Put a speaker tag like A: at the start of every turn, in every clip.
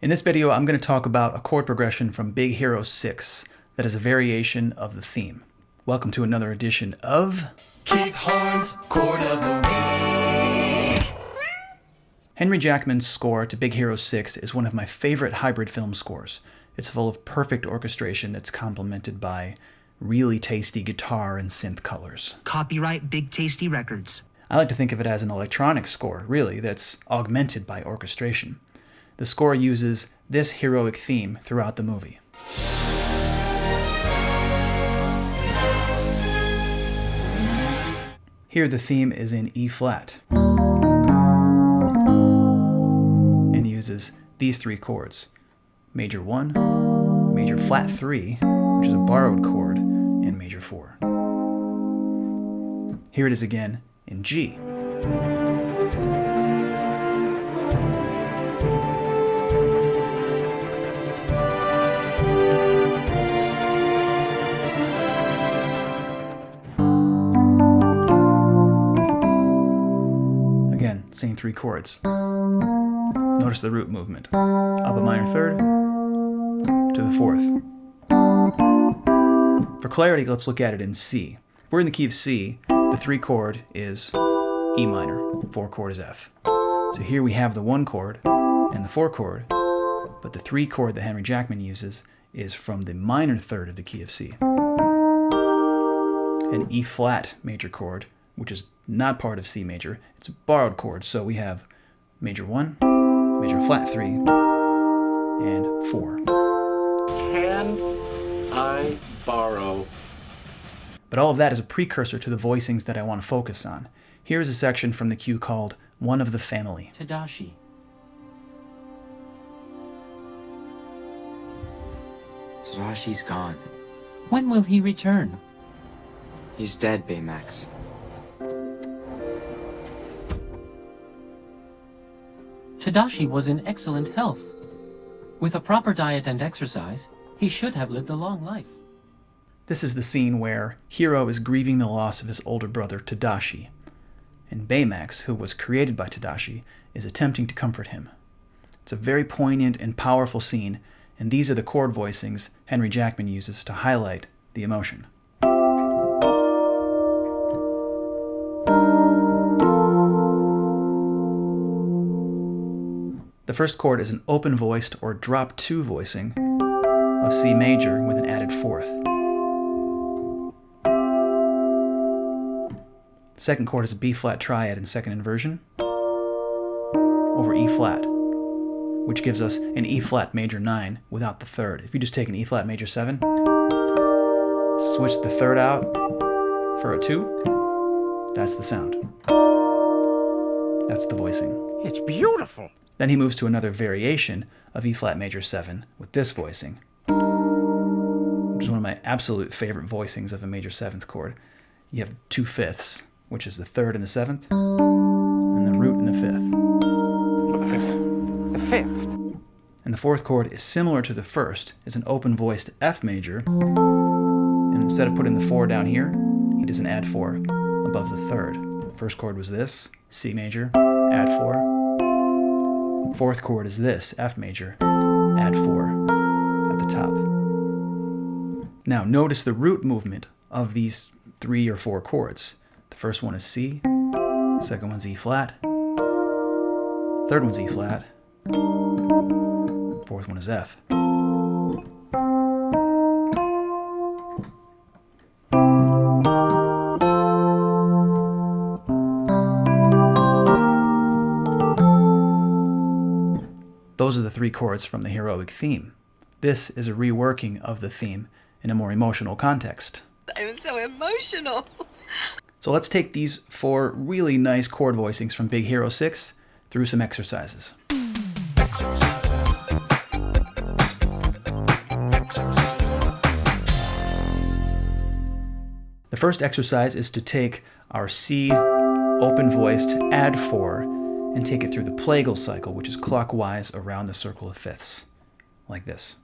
A: In this video, I'm going to talk about a chord progression from Big Hero 6 that is a variation of the theme. Welcome to another edition of
B: Keith Horn's Chord of the Week.
A: Henry Jackman's score to Big Hero 6 is one of my favorite hybrid film scores. It's full of perfect orchestration that's complemented by really tasty guitar and synth colors.
C: Copyright Big Tasty Records.
A: I like to think of it as an electronic score, really, that's augmented by orchestration. The score uses this heroic theme throughout the movie. Here the theme is in E flat and uses these three chords: Major 1, Major flat 3, which is a borrowed chord, and Major 4. Here it is again in G. Again, same three chords. Notice the root movement. Up a minor third to the fourth. For clarity, let's look at it in C. If we're in the key of C, the 3 chord is E minor, 4 chord is F. So here we have the 1 chord and the 4 chord, but the 3 chord that Henry Jackman uses is from the minor third of the key of C. An E flat major chord, which is not part of C major, it's a borrowed chord, so we have Major 1, Major flat 3, and 4.
B: Can I borrow?
A: But all of that is a precursor to the voicings that I want to focus on. Here is a section from the cue called One of the Family.
D: Tadashi.
E: Tadashi's gone.
D: When will he return?
E: He's dead, Baymax.
D: Tadashi was in excellent health. With a proper diet and exercise, he should have lived a long life.
A: This is the scene where Hiro is grieving the loss of his older brother Tadashi, and Baymax, who was created by Tadashi, is attempting to comfort him. It's a very poignant and powerful scene, and these are the chord voicings Henry Jackman uses to highlight the emotion. The first chord is an open-voiced or drop 2 voicing of C major with an added fourth. Second chord is a B flat triad in second inversion over E flat, which gives us an E flat major 9 without the third. If you just take an E flat major 7, switch the third out for a 2, that's the sound. That's the voicing.
F: It's beautiful.
A: Then he moves to another variation of E flat major 7 with this voicing, which is one of my absolute favorite voicings of a major 7th chord. You have 2/5, which is the 3rd and the 7th, and the root and the 5th.
F: The fifth.
E: The fifth.
A: And the 4th chord is similar to the 1st. It's an open-voiced F major, and instead of putting the 4 down here, he does an add 4 above the 3rd. First chord was this, C major, add 4. 4th chord is this, F major, add 4 at the top. Now notice the root movement of these 3 or 4 chords. The first one is C, second one's E flat, third one's E flat, fourth one is F. Those are the 3 chords from the heroic theme. This is a reworking of the theme in a more emotional context.
G: I'm so emotional.
A: So let's take these 4 really nice chord voicings from Big Hero 6 through some exercises. The first exercise is to take our C open-voiced add 4 and take it through the plagal cycle, which is clockwise around the circle of fifths, like this.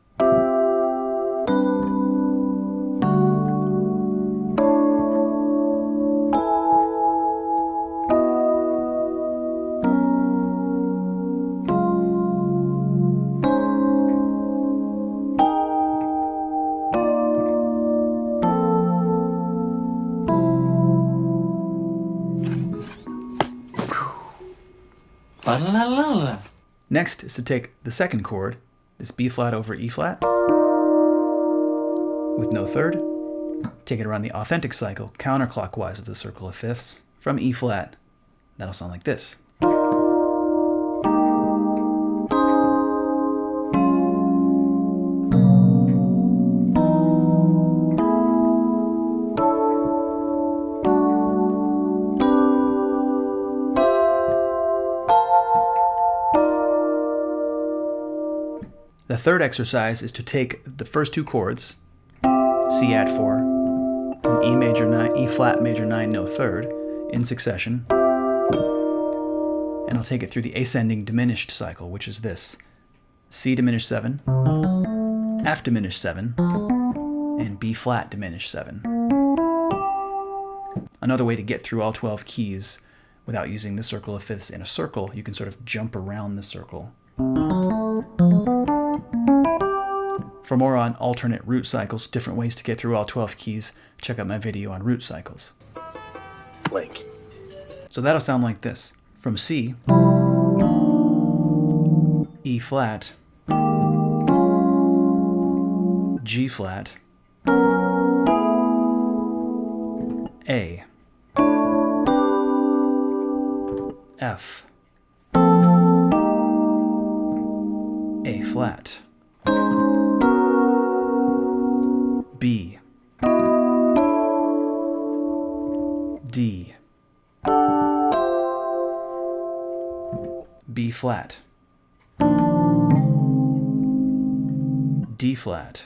D: Ba-la-la-la.
A: Next is to take the second chord, this B flat over E flat, with no third, take it around the authentic cycle, counterclockwise of the circle of fifths, from E flat. That'll sound like this. The third exercise is to take the first two chords, C add 4, and E major 9, E flat major 9, no third, in succession. And I'll take it through the ascending diminished cycle, which is this: C diminished 7, F diminished 7, and B flat diminished 7. Another way to get through all 12 keys without using the circle of fifths in a circle, you can sort of jump around the circle. For more on alternate root cycles, different ways to get through all 12 keys, check out my video on root cycles.
F: Blake.
A: So that'll sound like this. From C, E flat, G flat, A, F, A flat, B, D, B flat, D flat,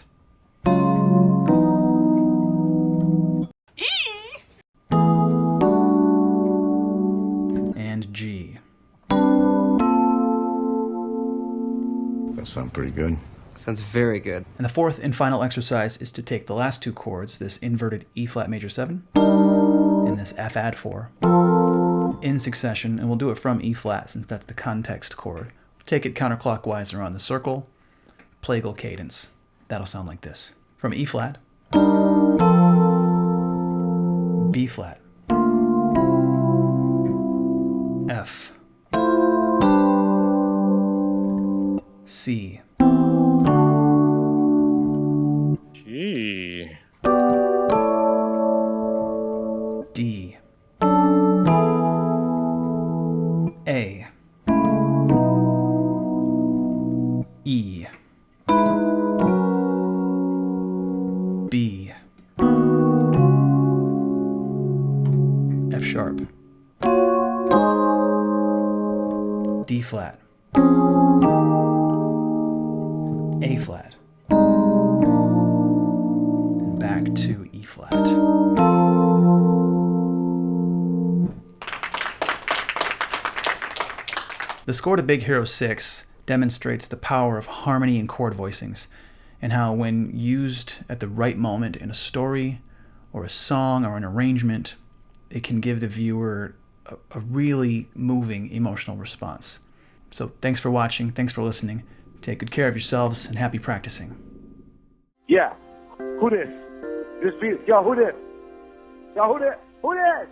A: and G.
F: That sounds pretty good.
E: Sounds very good.
A: And the fourth and final exercise is to take the last two chords, this inverted E flat major 7 and this F add 4, in succession, and we'll do it from E flat since that's the context chord. Take it counterclockwise around the circle, plagal cadence. That'll sound like this. From E flat, B flat, F, C,
F: Gee.
A: D, A, E, B, F sharp, D flat, A flat, and back to E flat. The score to Big Hero 6 demonstrates the power of harmony and chord voicings, and how when used at the right moment in a story or a song or an arrangement, it can give the viewer a really moving emotional response. So thanks for watching, thanks for listening, take good care of yourselves, and happy practicing.
H: Yeah. Who this? This beat. Yo, who this? Yo, who this? Who this?